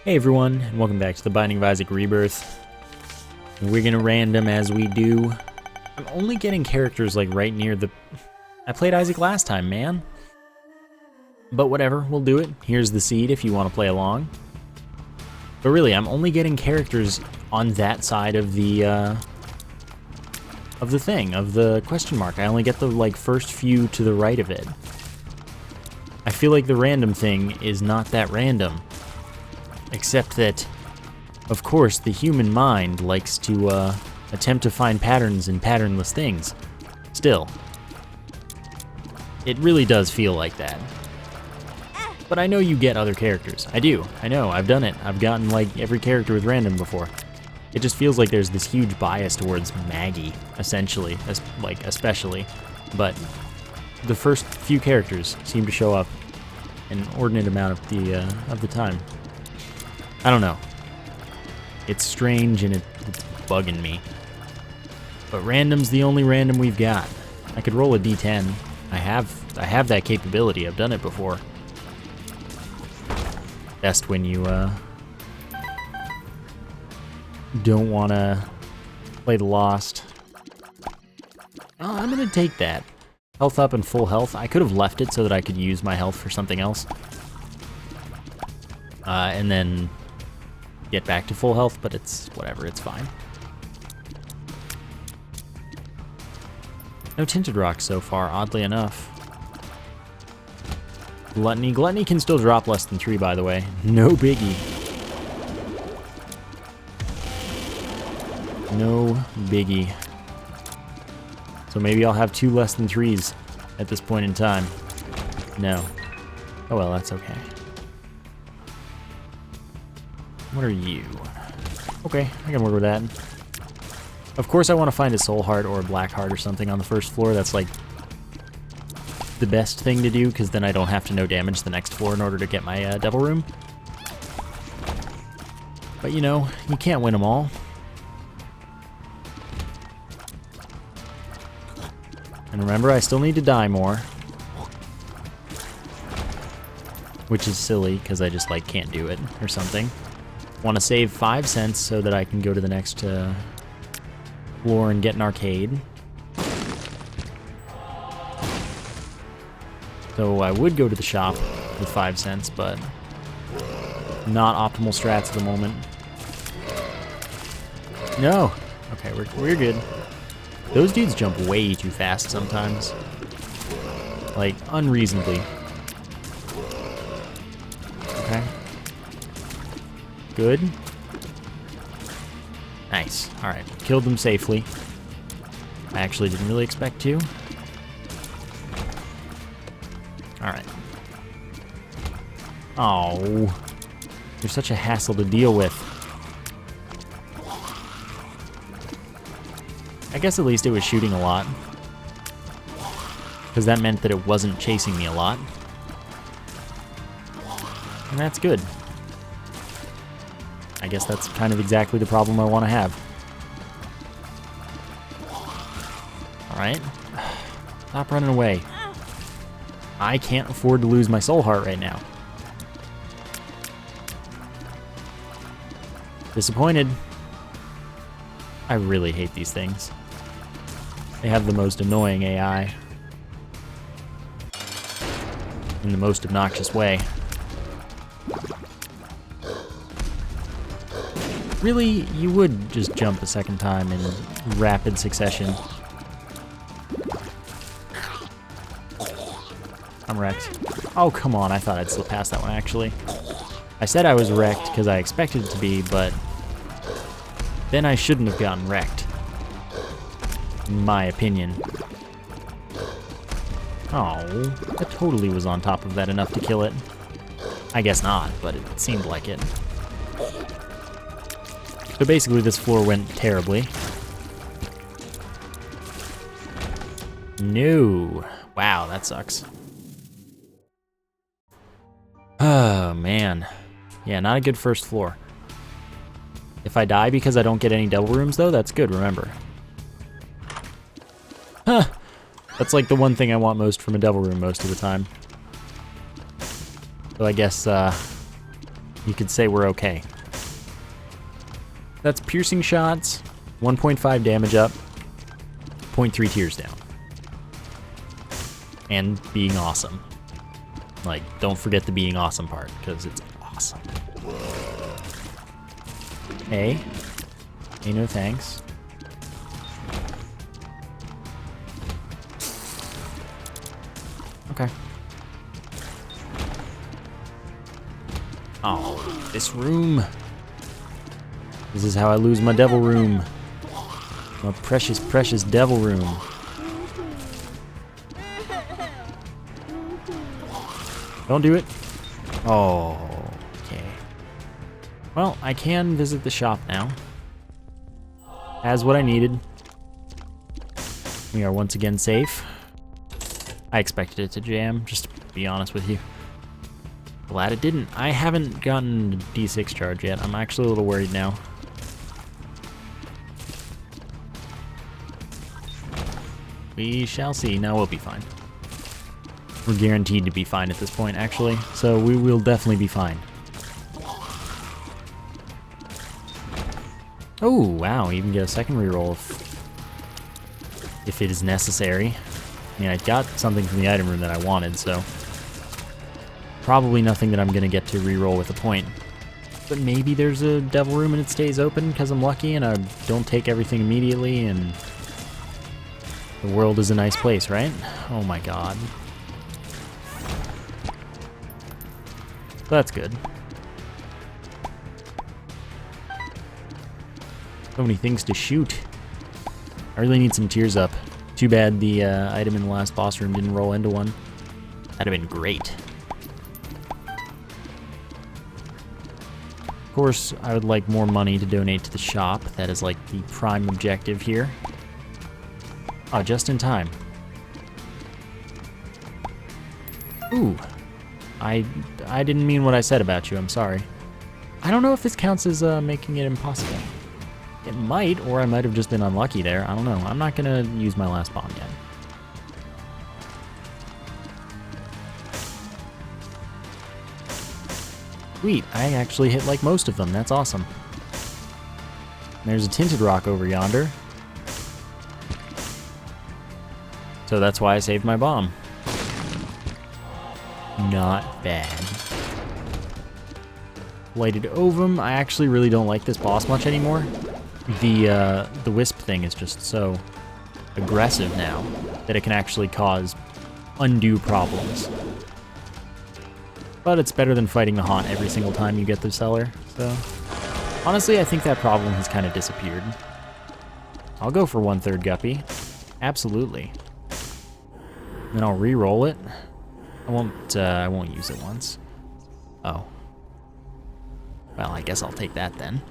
Hey everyone, and welcome back to the Binding of Isaac Rebirth. We're gonna random as we do. I'm only getting characters like right near the... I played Isaac last time, man. But whatever, we'll do it. Here's the seed if you want to play along. But really, I'm only getting characters on that side of the thing, of the question mark. I only get the like first few to the right of it. I feel like the random thing is not that random. Except that, of course, the human mind likes to attempt to find patterns in patternless things. Still, it really does feel like that. But I know you get other characters. I do. I know. I've done it. I've gotten like every character with random before. It just feels like there's this huge bias towards Maggie, essentially, especially. But the first few characters seem to show up an inordinate amount of the time. I don't know. It's strange and it's bugging me. But random's the only random we've got. I could roll a d10. I have that capability. I've done it before. Best when you don't want to play the Lost. Oh, I'm going to take that. Health up and full health. I could have left it so that I could use my health for something else. And then get back to full health, but it's whatever, it's fine. No tinted rocks so far, oddly enough. Gluttony. Gluttony can still drop less than 3, by the way. No biggie. No biggie. So maybe I'll have 2 less than 3s at this point in time. No. Oh well, that's okay. What are you? Okay, I can work with that. Of course I want to find a soul heart or a black heart or something on the first floor. That's like the best thing to do, because then I don't have to no damage the next floor in order to get my devil room. But you know, you can't win them all. And remember, I still need to die more. Which is silly, because I just like can't do it or something. Want to save 5 cents so that I can go to the next floor and get an arcade. So I would go to the shop with 5 cents, but not optimal strats at the moment. No! Okay, we're good. Those dudes jump way too fast sometimes. Like, unreasonably. Okay. Good. Nice. Alright, killed them safely. I actually didn't really expect to. Alright. Oh, you're such a hassle to deal with. I guess at least it was shooting a lot. Because that meant that it wasn't chasing me a lot. And that's good. I guess that's kind of exactly the problem I want to have. Alright. Stop running away. I can't afford to lose my soul heart right now. Disappointed. I really hate these things. They have the most annoying AI. In the most obnoxious way. Really, you would just jump a second time in rapid succession. I'm wrecked. Oh, come on, I thought I'd slip past that one, actually. I said I was wrecked because I expected it to be, but then I shouldn't have gotten wrecked. In my opinion. Oh, that totally was on top of that enough to kill it. I guess not, but it seemed like it. So basically this floor went terribly. No. Wow, that sucks. Oh, man. Yeah, not a good first floor. If I die because I don't get any devil rooms, though, that's good, remember. Huh. That's like the one thing I want most from a devil room most of the time. So I guess, you could say we're okay. That's piercing shots, 1.5 damage up, 0.3 tears down. And being awesome. Like, don't forget the being awesome part, because it's awesome. Hey, no thanks. Okay. Oh, this room. This is how I lose my devil room. My precious, precious devil room. Don't do it. Oh, okay. Well, I can visit the shop now. Has what I needed. We are once again safe. I expected it to jam, just to be honest with you. Glad it didn't. I haven't gotten a D6 charge yet. I'm actually a little worried now. We shall see. No, we'll be fine. We're guaranteed to be fine at this point, actually, so we will definitely be fine. Oh, wow, even get a second reroll if it is necessary. I mean, I got something from the item room that I wanted, so probably nothing that I'm going to get to reroll with a point. But maybe there's a devil room and it stays open because I'm lucky and I don't take everything immediately and the world is a nice place, right? Oh my god. That's good. So many things to shoot. I really need some tears up. Too bad the item in the last boss room didn't roll into one. That'd have been great. Of course, I would like more money to donate to the shop. That is like the prime objective here. Oh, just in time. Ooh. I didn't mean what I said about you, I'm sorry. I don't know if this counts as making it impossible. It might, or I might have just been unlucky there. I don't know. I'm not gonna use my last bomb yet. Sweet, I actually hit like most of them. That's awesome. There's a tinted rock over yonder. So that's why I saved my bomb. Not bad. Lighted ovum. I actually really don't like this boss much anymore. The wisp thing is just so aggressive now that it can actually cause undue problems. But it's better than fighting the haunt every single time you get the cellar, so honestly I think that problem has kind of disappeared. I'll go for 1/3 guppy. Absolutely. Then I'll re-roll it. I won't use it once. Oh. Well, I guess I'll take that then.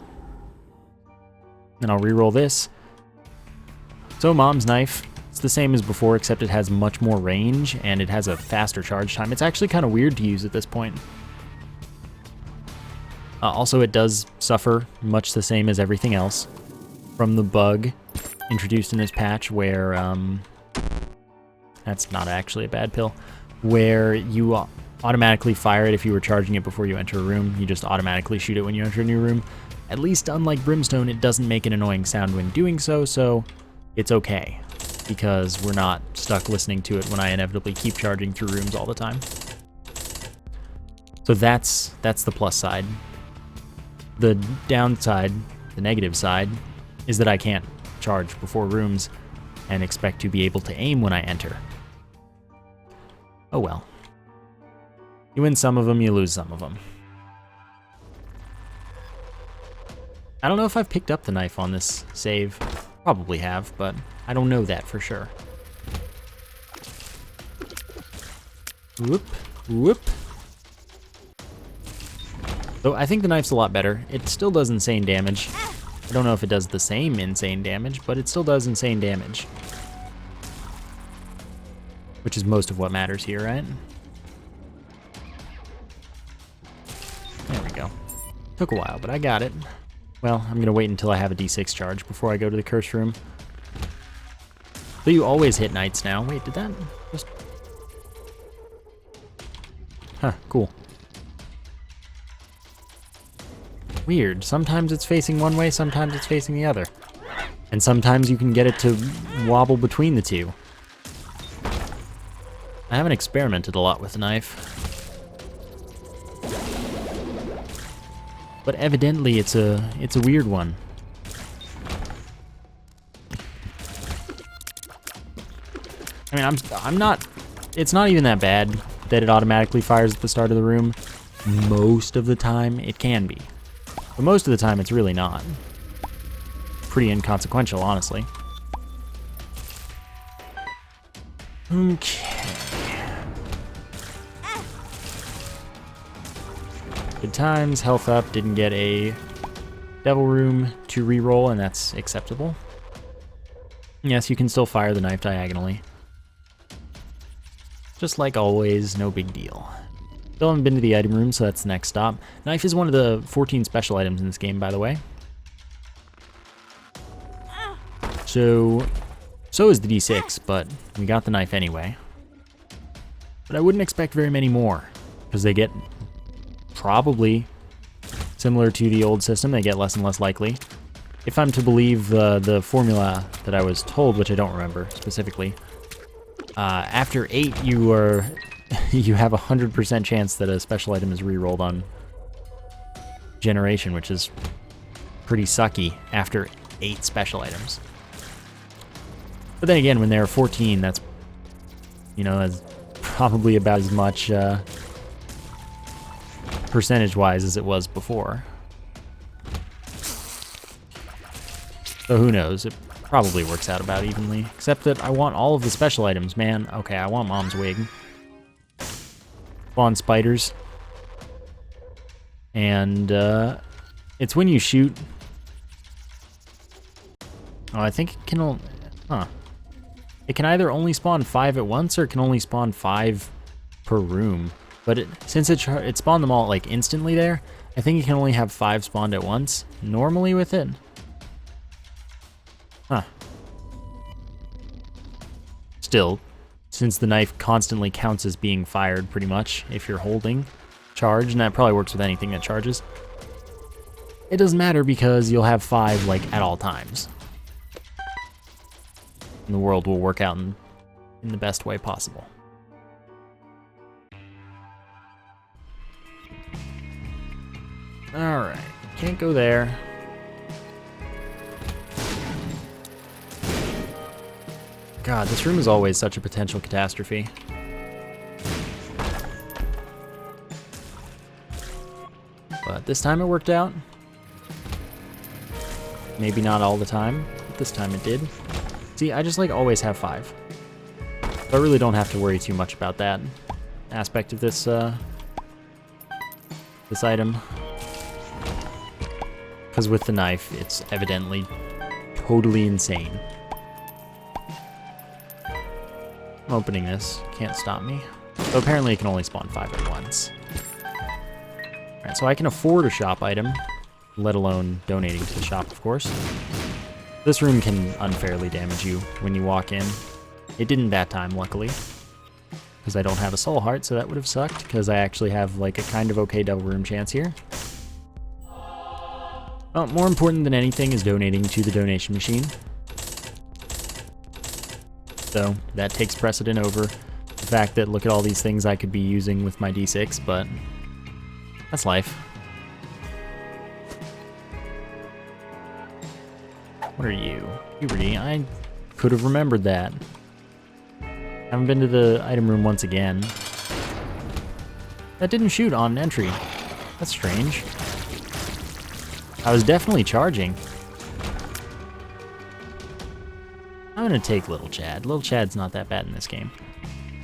Then I'll re-roll this. So Mom's Knife, it's the same as before except it has much more range and it has a faster charge time. It's actually kind of weird to use at this point. Also, it does suffer much the same as everything else from the bug introduced in this patch where, that's not actually a bad pill, where you automatically fire it if you were charging it before you enter a room. You just automatically shoot it when you enter a new room. At least, unlike Brimstone, it doesn't make an annoying sound when doing so, so it's okay, because we're not stuck listening to it when I inevitably keep charging through rooms all the time. So that's the plus side. The downside, the negative side, is that I can't charge before rooms and expect to be able to aim when I enter. Oh well. You win some of them, you lose some of them. I don't know if I've picked up the knife on this save. Probably have, but I don't know that for sure. Whoop, whoop. So I think the knife's a lot better. It still does insane damage. I don't know if it does the same insane damage, but it still does insane damage. Which is most of what matters here, right? There we go. Took a while, but I got it. Well, I'm gonna wait until I have a D6 charge before I go to the curse room. So you always hit knights now. Wait, did that just... Huh, cool. Weird. Sometimes it's facing one way, sometimes it's facing the other. And sometimes you can get it to wobble between the two. I haven't experimented a lot with the knife. But evidently it's a weird one. I mean, I'm not, it's not even that bad that it automatically fires at the start of the room. Most of the time it can be. But most of the time it's really not. Pretty inconsequential, honestly. Okay. Good times, health up, didn't get a devil room to reroll, and that's acceptable. Yes, you can still fire the knife diagonally. Just like always, no big deal. Still haven't been to the item room, so that's the next stop. Knife is one of the 14 special items in this game, by the way. So is the D6, but we got the knife anyway. But I wouldn't expect very many more, because they get probably similar to the old system, they get less and less likely. If I'm to believe the formula that I was told, which I don't remember specifically, after 8 you have a 100% chance that a special item is rerolled on generation, which is pretty sucky after 8 special items. But then again, when there are 14, that's, that's probably about as much percentage-wise as it was before. So who knows? It probably works out about evenly. Except that I want all of the special items, man. Okay, I want Mom's wig. Spawn spiders. And it's when you shoot. Oh, I think it can it can either only spawn 5 at once, or it can only spawn 5 per room. But since it spawned them all like instantly there, I think you can only have 5 spawned at once normally with it. Huh. Still, since the knife constantly counts as being fired pretty much if you're holding charge, and that probably works with anything that charges, it doesn't matter because you'll have 5 like at all times. And the world will work out in the best way possible. Alright, can't go there. God, this room is always such a potential catastrophe. But this time it worked out. Maybe not all the time, but this time it did. See, I just like always have 5. So I really don't have to worry too much about that aspect of this this item. Because with the knife, it's evidently totally insane. I'm opening this, can't stop me. So apparently it can only spawn 5 at once. Alright, so I can afford a shop item, let alone donating to the shop, of course. This room can unfairly damage you when you walk in. It didn't that time, luckily. Because I don't have a soul heart, so that would have sucked, because I actually have like a kind of okay double room chance here. Well, more important than anything is donating to the donation machine. So that takes precedent over the fact that look at all these things I could be using with my D6, but that's life. What are you? Puberty. I could have remembered that. Haven't been to the item room once again. That didn't shoot on entry. That's strange. I was definitely charging. I'm gonna take Little Chad. Little Chad's not that bad in this game.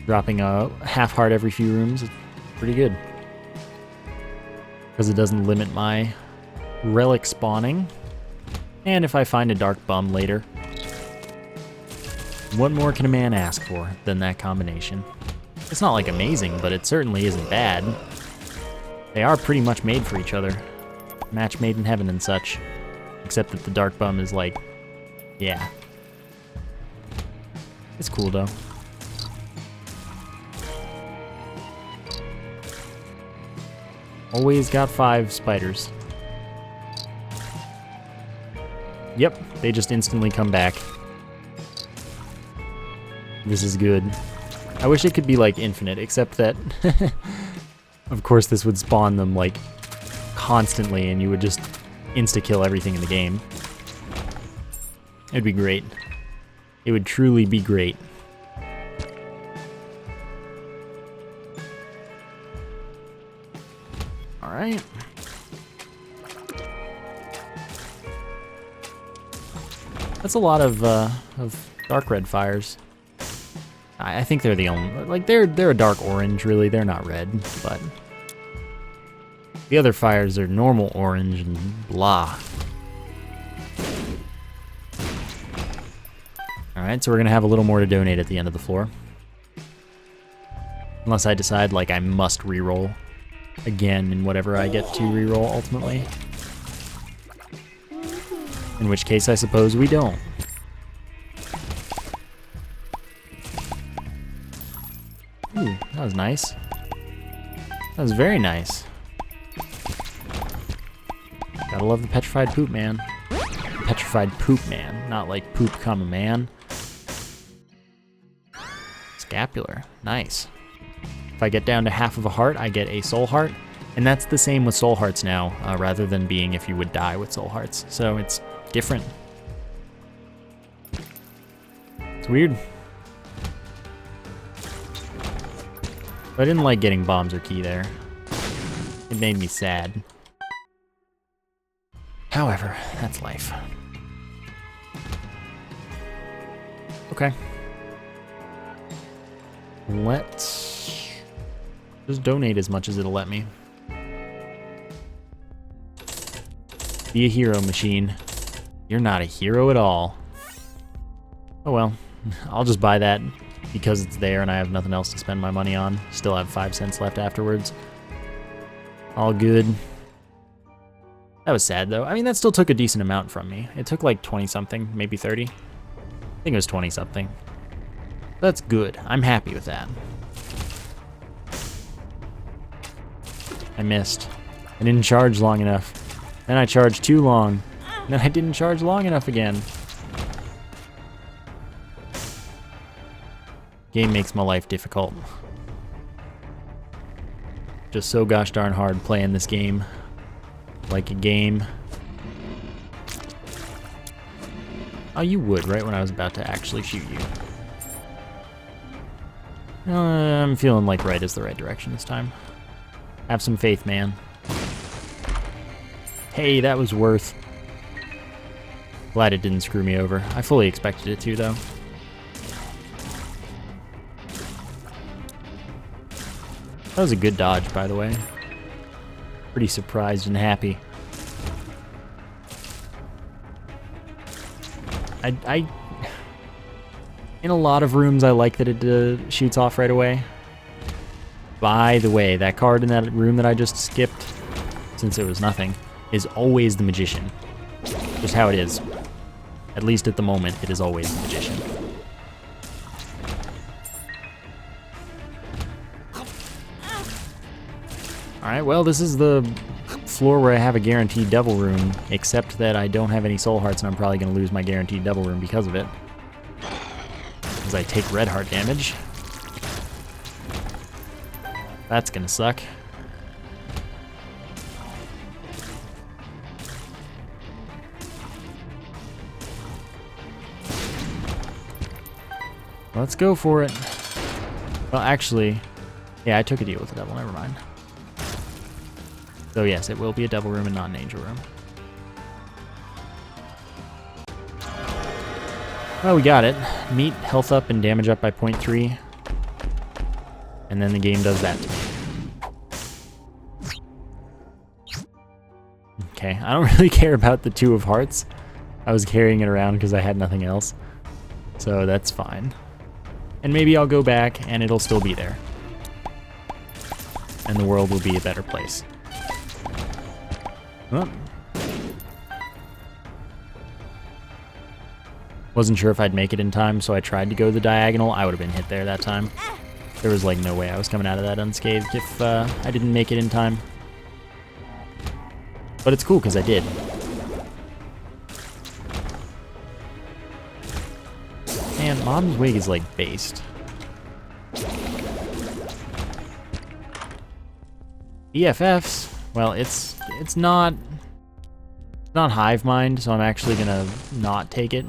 Dropping a half heart every few rooms is pretty good. Because it doesn't limit my relic spawning. And if I find a dark bum later, what more can a man ask for than that combination? It's not like amazing, but it certainly isn't bad. They are pretty much made for each other. Match made in heaven and such. Except that the dark bum is like, yeah. It's cool though. Always got 5 spiders. Yep, they just instantly come back. This is good. I wish it could be like infinite, except that of course this would spawn them like constantly and you would just insta-kill everything in the game. It'd be great. It would truly be great. Alright. That's a lot of dark red fires. I think they're the only, like, they're a dark orange, really. They're not red, but the other fires are normal orange and blah. Alright, so we're gonna have a little more to donate at the end of the floor. Unless I decide, like, I must reroll again in whatever I get to reroll ultimately. In which case, I suppose we don't. Ooh, that was nice. That was very nice. Gotta love the petrified poop man. Petrified poop man, not like poop comma man. Scapular, nice. If I get down to half of a heart, I get a soul heart. And that's the same with soul hearts now, rather than being if you would die with soul hearts. So it's different. It's weird. I didn't like getting bombs or key there. It made me sad. However, that's life. Okay. Let's just donate as much as it'll let me. Be a hero, machine. You're not a hero at all. Oh well, I'll just buy that because it's there and I have nothing else to spend my money on. Still have 5 cents left afterwards. All good. That was sad though. I mean, that still took a decent amount from me. It took like 20 something, maybe 30. I think it was 20 something. That's good. I'm happy with that. I missed. I didn't charge long enough. Then I charged too long. Then I didn't charge long enough again. Game makes my life difficult. Just so gosh darn hard playing this game. Like a game. Oh, you would, right when I was about to actually shoot you. I'm feeling like right is the right direction this time. Have some faith, man. Hey, that was worth. Glad it didn't screw me over. I fully expected it to, though. That was a good dodge, by the way. Pretty surprised and happy. In a lot of rooms, I like that it shoots off right away. By the way, that card in that room that I just skipped, since it was nothing, is always the Magician. Just how it is. At least at the moment, it is always the Magician. Alright, well, this is the floor where I have a guaranteed devil room, except that I don't have any soul hearts and I'm probably going to lose my guaranteed devil room because of it. Because I take red heart damage. That's going to suck. Let's go for it. Well, actually, yeah, I took a deal with the devil, never mind. So yes, it will be a devil room and not an angel room. Well, we got it. Meat, health up, and damage up by 0.3. And then the game does that to me. Okay, I don't really care about the 2 of hearts. I was carrying it around because I had nothing else. So that's fine. And maybe I'll go back and it'll still be there. And the world will be a better place. Oh. Wasn't sure if I'd make it in time, so I tried to go the diagonal. I would have been hit there that time. There was like no way I was coming out of that unscathed if I didn't make it in time. But it's cool because I did. Mom's wig is like based. BFFs, well, it's not hive mind, so I'm actually gonna not take it.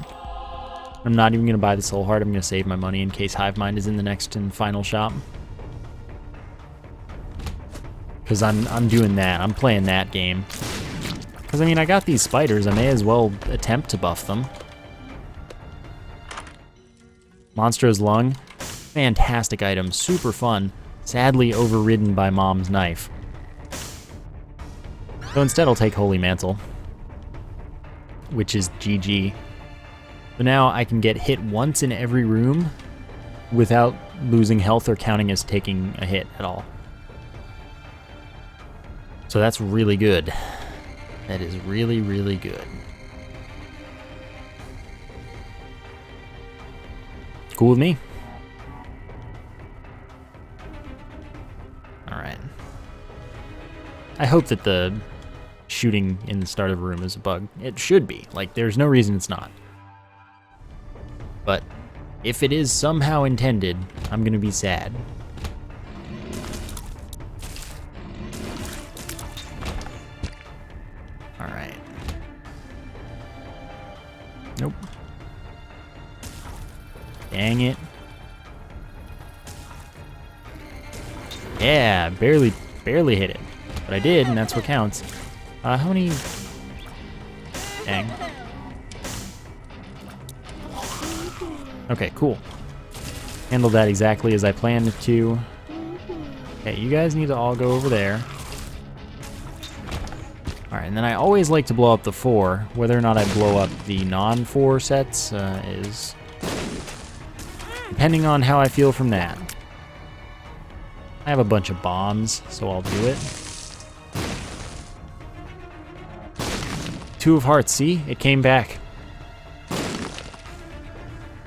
I'm not even gonna buy the soul heart. I'm gonna save my money in case hive mind is in the next and final shop. Cause I'm doing that. I'm playing that game. Cause I mean, I got these spiders. I may as well attempt to buff them. Monstro's Lung, fantastic item, super fun. Sadly overridden by Mom's Knife. So instead I'll take Holy Mantle, which is GG. So now I can get hit once in every room without losing health or counting as taking a hit at all. So that's really good. That is really, really good. Cool with me. Alright. I hope that the shooting in the start of a room is a bug. It should be. Like, there's no reason it's not. But if it is somehow intended, I'm gonna be sad. Alright. Nope. Dang it. Yeah, barely hit it. But I did, and that's what counts. How many... Dang. Okay, cool. Handled that exactly as I planned to. Okay, you guys need to all go over there. Alright, and then I always like to blow up the 4. Whether or not I blow up the non-4 sets is... depending on how I feel from that. I have a bunch of bombs, so I'll do it. 2 of Hearts, see? It came back.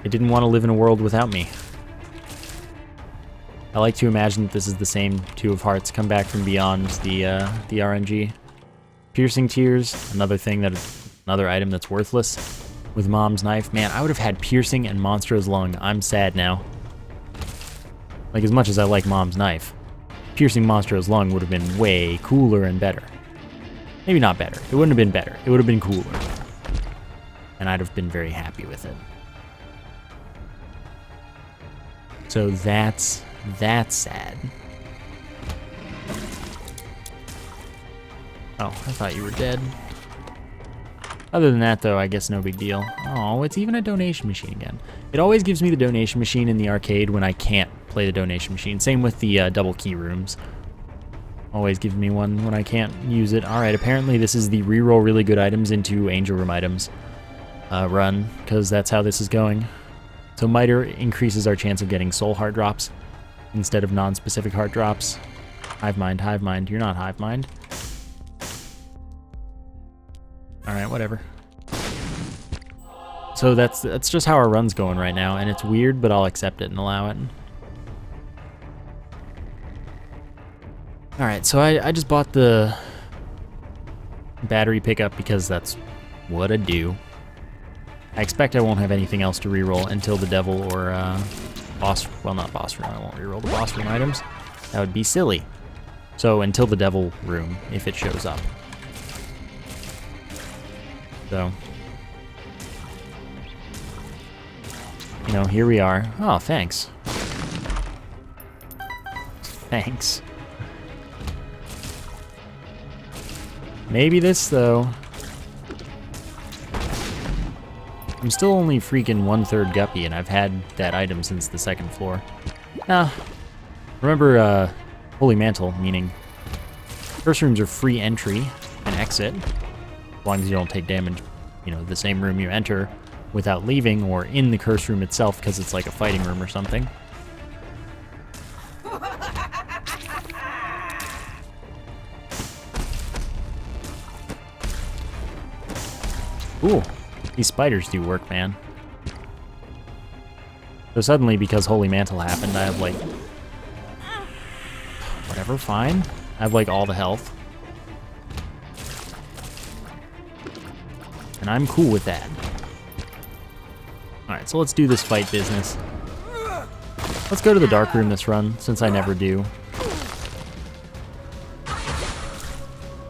It didn't want to live in a world without me. I like to imagine that this is the same 2 of Hearts come back from beyond the RNG. Piercing Tears, another item that's worthless. With Mom's Knife, man, I would have had Piercing and Monstro's Lung. I'm sad now. Like, as much as I like Mom's Knife, Piercing Monstro's Lung would have been way cooler and better. Maybe not better. It wouldn't have been better. It would have been cooler. And I'd have been very happy with it. So that's sad. Oh, I thought you were dead. Other than that, though, I guess no big deal. Oh, it's even a donation machine again. It always gives me the donation machine in the arcade when I can't play the donation machine. Same with the double key rooms. Always gives me one when I can't use it. Alright, apparently this is the reroll really good items into angel room items run, because that's how this is going. So Miter increases our chance of getting soul heart drops instead of non-specific heart drops. Hive mind, you're not hive mind. Alright, whatever. So that's just how our run's going right now, and it's weird, but I'll accept it and allow it. Alright, so I just bought the battery pickup because that's what I do. I expect I won't have anything else to reroll until the devil or boss, well, not boss room, I won't reroll the boss room items. That would be silly. So until the devil room, if it shows up. So, you know, here we are. Oh, thanks. Thanks. Maybe this, though. I'm still only freaking 1/3 guppy, and I've had that item since the 2nd floor. Nah. Remember, Holy Mantle, meaning first rooms are free entry and exit, as long as you don't take damage, you know, the same room you enter without leaving, or in the curse room itself, because it's like a fighting room or something. Ooh, these spiders do work, man. So suddenly, because Holy Mantle happened, I have like... whatever, fine. I have like all the health. And I'm cool with that. Alright, so let's do this fight business. Let's go to the dark room this run, since I never do.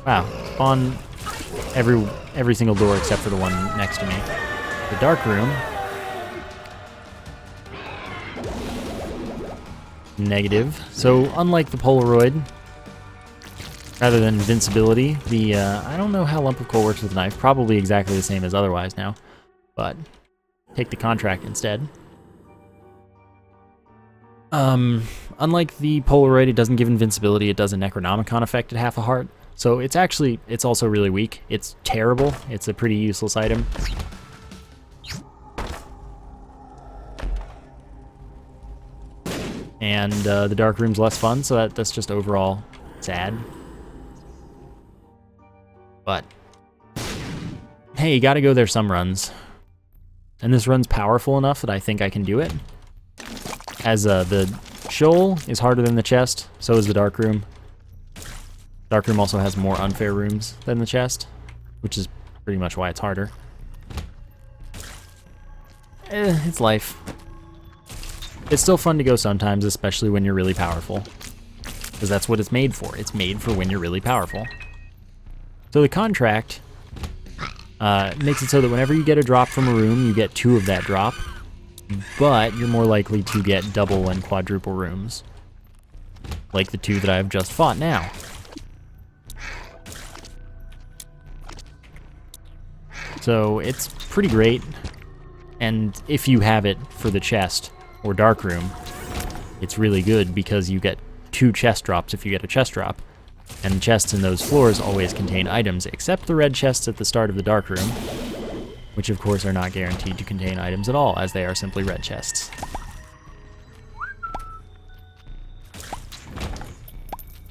Wow, spawn every single door except for the one next to me. The dark room. Negative. So unlike the Polaroid, rather than invincibility, the I don't know how lump of coal works with a knife. Probably exactly the same as otherwise now, but take the contract instead. Unlike the Polaroid, it doesn't give invincibility. It does a Necronomicon effect at half a heart. So it's also really weak. It's terrible. It's a pretty useless item. And the dark room's less fun, so that's just overall sad. But hey, you gotta go there some runs. And this run's powerful enough that I think I can do it. As the shoal is harder than the chest, so is the dark room. Dark room also has more unfair rooms than the chest, which is pretty much why it's harder. It's life. It's still fun to go sometimes, especially when you're really powerful. Because that's what it's made for. It's made for when you're really powerful. So the contract makes it so that whenever you get a drop from a room, you get 2 of that drop. But you're more likely to get double and quadruple rooms. Like the 2 that I've just fought now. So it's pretty great. And if you have it for the chest or dark room, it's really good because you get 2 chest drops if you get a chest drop. And the chests in those floors always contain items, except the red chests at the start of the dark room, which of course are not guaranteed to contain items at all, as they are simply red chests.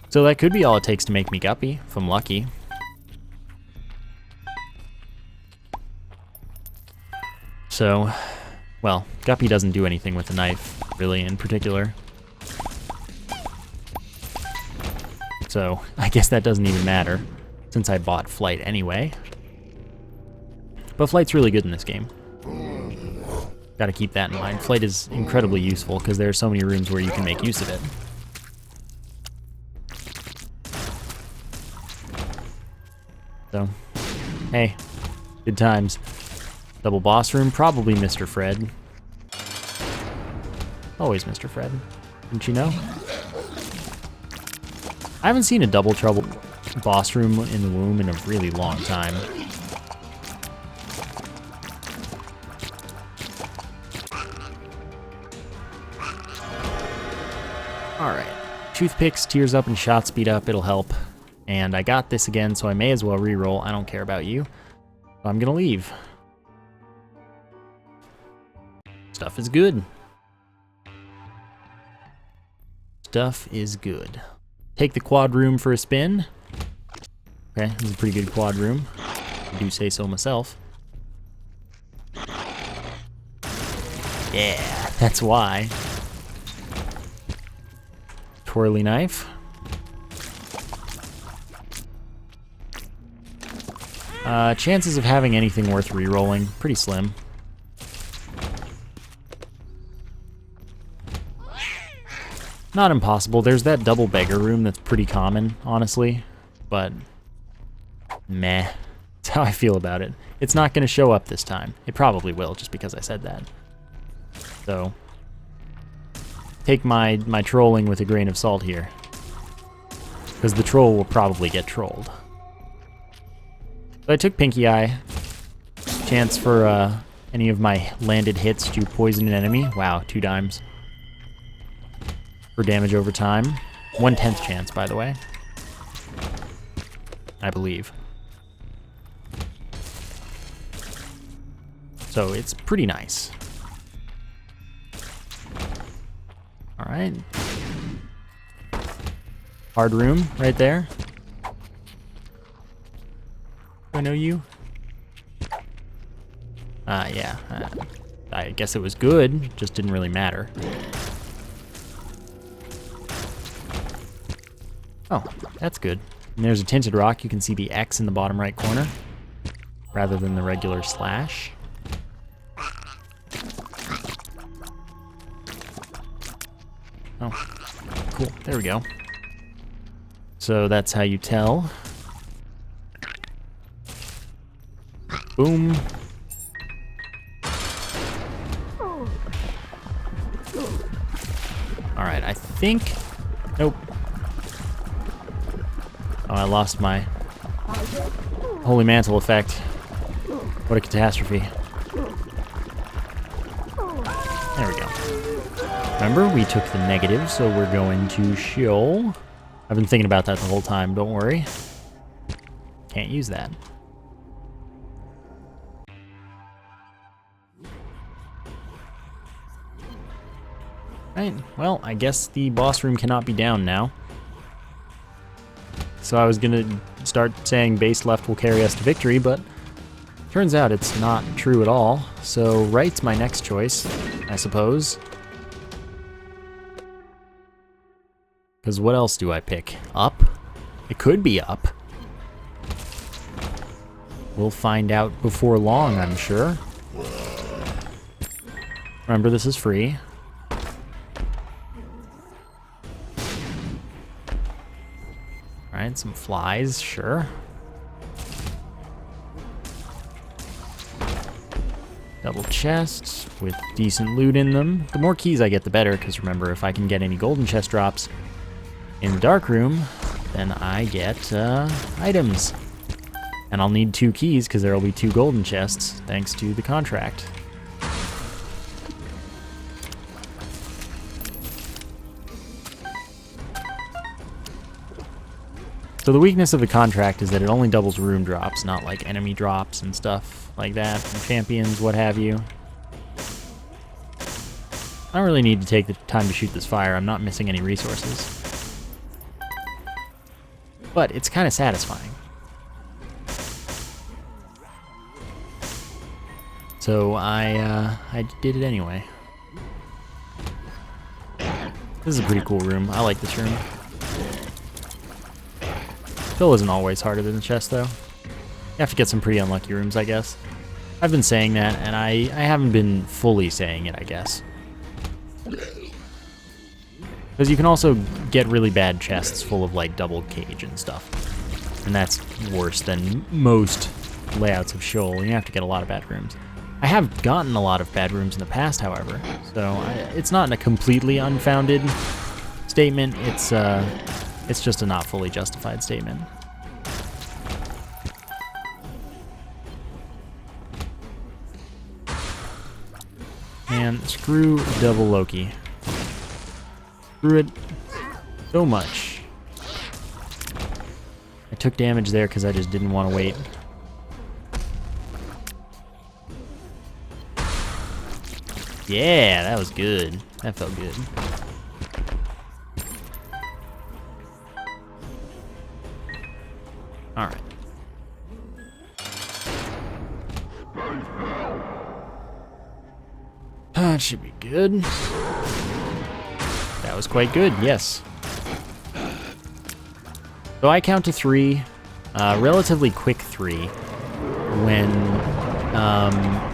So that could be all it takes to make me Guppy, if I'm lucky. So, well, Guppy doesn't do anything with the knife, really, in particular. So, I guess that doesn't even matter, since I bought Flight anyway. But Flight's really good in this game. Gotta keep that in mind. Flight is incredibly useful, because there are so many rooms where you can make use of it. So, hey, good times. Double boss room, probably Mr. Fred. Always Mr. Fred, didn't you know? I haven't seen a double trouble boss room in the womb in a really long time. Alright, toothpicks, tears up, and shot speed up, it'll help. And I got this again, so I may as well re-roll. I don't care about you. So I'm gonna leave. Stuff is good. Stuff is good. Take the quad room for a spin. Okay, this is a pretty good quad room. I do say so myself. Yeah, that's why. Twirly knife. Chances of having anything worth re-rolling, pretty slim. Not impossible. There's that double beggar room that's pretty common, honestly. But, meh. That's how I feel about it. It's not going to show up this time. It probably will, just because I said that. So, take my trolling with a grain of salt here. Because the troll will probably get trolled. So I took Pinky Eye. Chance for any of my landed hits to poison an enemy. Wow, 2 dimes. For damage over time. 1/10 chance, by the way. I believe. So it's pretty nice. Alright. Hard room right there. Do I know you? Yeah. I guess it was good, just didn't really matter. Oh, that's good. And there's a tinted rock. You can see the X in the bottom right corner, rather than the regular slash. Oh, cool. There we go. So that's how you tell. Boom. Alright, I think... Nope. Oh, I lost my Holy Mantle effect. What a catastrophe. There we go. Remember, we took the negative, so we're going to Sheol. I've been thinking about that the whole time, don't worry. Can't use that. Right, well, I guess the boss room cannot be down now. So I was gonna start saying base left will carry us to victory, but turns out it's not true at all. So right's my next choice, I suppose. Because what else do I pick? Up? It could be up. We'll find out before long, I'm sure. Remember, this is free. Alright, some flies, sure. Double chests with decent loot in them. The more keys I get, the better, because remember, if I can get any golden chest drops in the dark room, then I get items. And I'll need 2 keys, because there will be 2 golden chests, thanks to the contract. So the weakness of the contract is that it only doubles room drops, not like enemy drops and stuff like that, and champions, what have you. I don't really need to take the time to shoot this fire. I'm not missing any resources. But it's kind of satisfying. So I did it anyway. This is a pretty cool room. I like this room. Fill isn't always harder than the chest, though. You have to get some pretty unlucky rooms, I guess. I've been saying that, and I haven't been fully saying it, I guess. Because you can also get really bad chests full of, like, double cage and stuff. And that's worse than most layouts of Sheol. You have to get a lot of bad rooms. I have gotten a lot of bad rooms in the past, however. So it's not a completely unfounded statement. It's just a not fully justified statement. And screw double Loki. Screw it so much. I took damage there because I just didn't want to wait. Yeah, that was good. That felt good. All right. That should be good. That was quite good, yes. So I count to 3, relatively quick 3, when,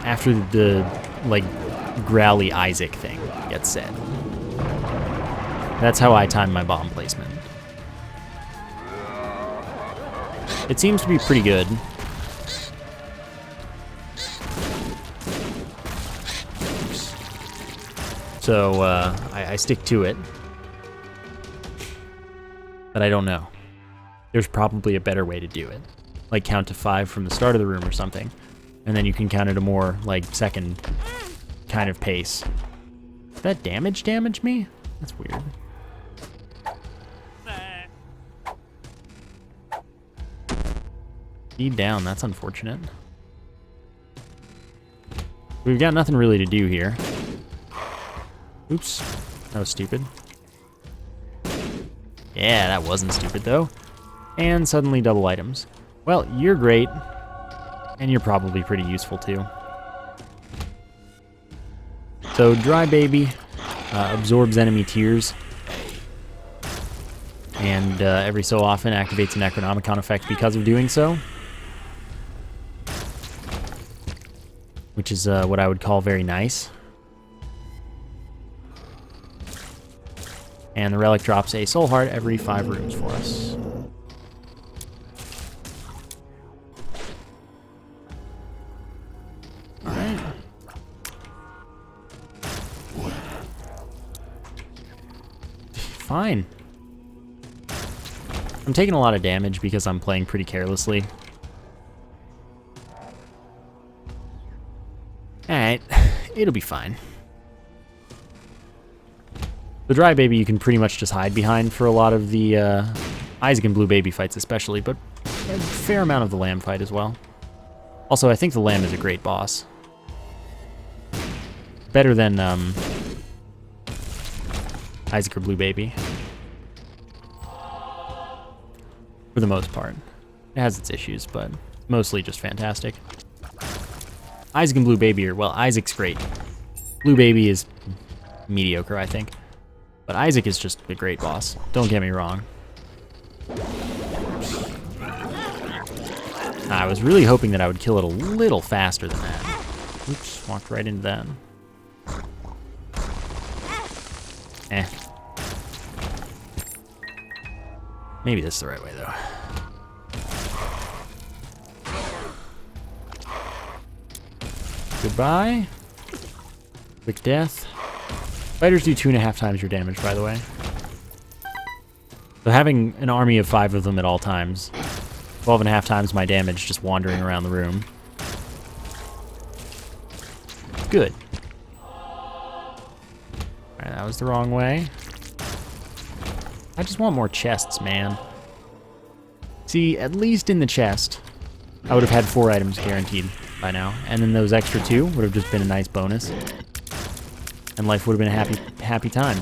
after the, like, growly Isaac thing gets said. That's how I time my bomb placement. It seems to be pretty good. So, I stick to it. But I don't know. There's probably a better way to do it. Like count to 5 from the start of the room or something. And then you can count at a more, like, second kind of pace. Did that damage me? That's weird. Speed down, that's unfortunate. We've got nothing really to do here. Oops, that was stupid. Yeah, that wasn't stupid though. And suddenly double items. Well, you're great, and you're probably pretty useful too. So Dry Baby absorbs enemy tears, and every so often activates an Necronomicon effect because of doing so. Which is what I would call very nice. And the relic drops a soul heart every 5 rooms for us. Alright. Fine. I'm taking a lot of damage because I'm playing pretty carelessly. Alright, it'll be fine. The Dry Baby you can pretty much just hide behind for a lot of the Isaac and Blue Baby fights especially, but a fair amount of the Lamb fight as well. Also, I think the Lamb is a great boss. Better than Isaac or Blue Baby. For the most part. It has its issues, but mostly just fantastic. Isaac and Blue Baby are, well, Isaac's great. Blue Baby is mediocre, I think. But Isaac is just a great boss. Don't get me wrong. I was really hoping that I would kill it a little faster than that. Oops, walked right into that. Eh. Maybe this is the right way, though. Goodbye. Quick death. Spiders do 2.5 times your damage, by the way. So having an army of 5 of them at all times, 12.5 times my damage just wandering around the room. Good. Alright, that was the wrong way. I just want more chests, man. See, at least in the chest, I would have had 4 items guaranteed by now. And then those extra 2 would have just been a nice bonus. And life would have been a happy time.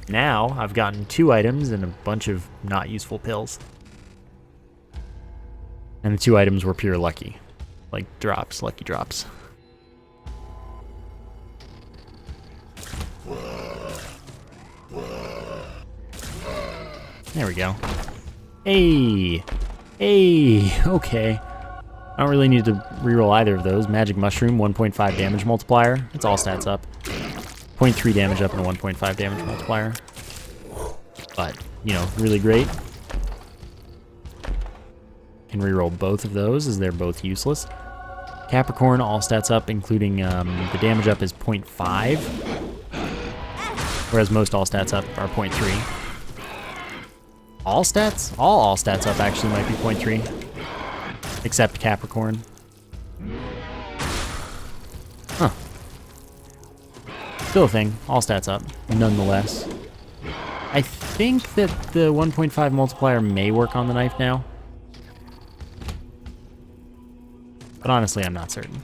Now, I've gotten 2 items and a bunch of not useful pills. And the 2 items were pure lucky. Like drops, lucky drops. There we go. Hey! Hey! Okay. I don't really need to reroll either of those. Magic Mushroom, 1.5 damage multiplier. It's all stats up. 0.3 damage up and a 1.5 damage multiplier. But, you know, really great. Can reroll both of those as they're both useless. Capricorn, all stats up, including the damage up is 0.5. Whereas most all stats up are 0.3. All stats? All stats up actually might be 0.3. Except Capricorn. Huh. Still a thing. All stats up, nonetheless. I think that the 1.5 multiplier may work on the knife now. But honestly, I'm not certain.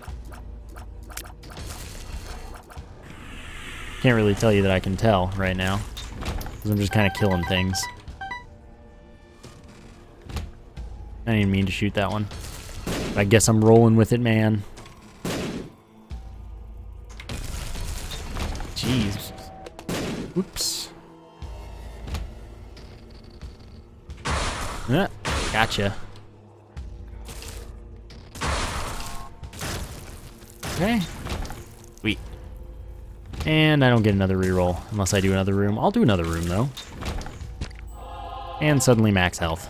Can't really tell you that I can tell right now. Because I'm just kind of killing things. I didn't mean to shoot that one. I guess I'm rolling with it, man. Jeez. Oops. Gotcha. Okay. Sweet. And I don't get another reroll unless I do another room. I'll do another room, though. And suddenly max health.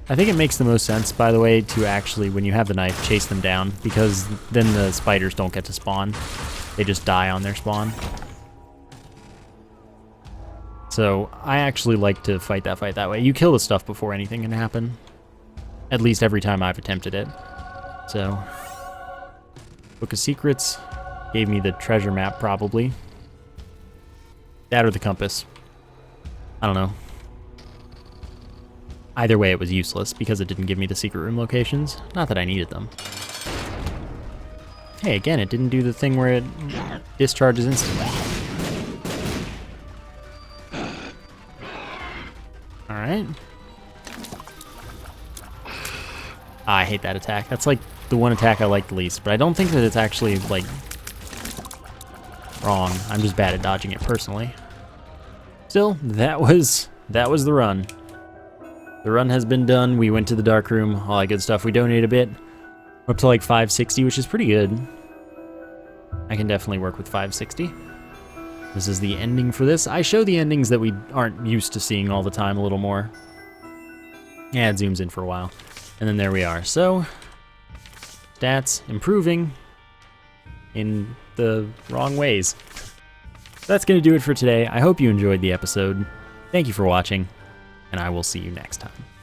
I think it makes the most sense, by the way, to actually, when you have the knife, chase them down, because then the spiders don't get to spawn. They just die on their spawn. So I actually like to fight that way. You kill the stuff before anything can happen. At least every time I've attempted it. So, Book of Secrets gave me the treasure map, probably. That or the compass. I don't know. Either way, it was useless because it didn't give me the secret room locations. Not that I needed them. Hey, again, it didn't do the thing where it discharges instantly. Alright. I hate that attack. That's like the one attack I like the least, but I don't think that it's actually, like, wrong. I'm just bad at dodging it personally. Still, that was the run. The run has been done. We went to the dark room, all that good stuff. We donated a bit. We're up to like 560, which is pretty good. I can definitely work with 560. This is the ending for this. I show the endings that we aren't used to seeing all the time a little more. Yeah, it zooms in for a while. And then there we are. So, stats improving in the wrong ways. That's going to do it for today. I hope you enjoyed the episode. Thank you for watching, and I will see you next time.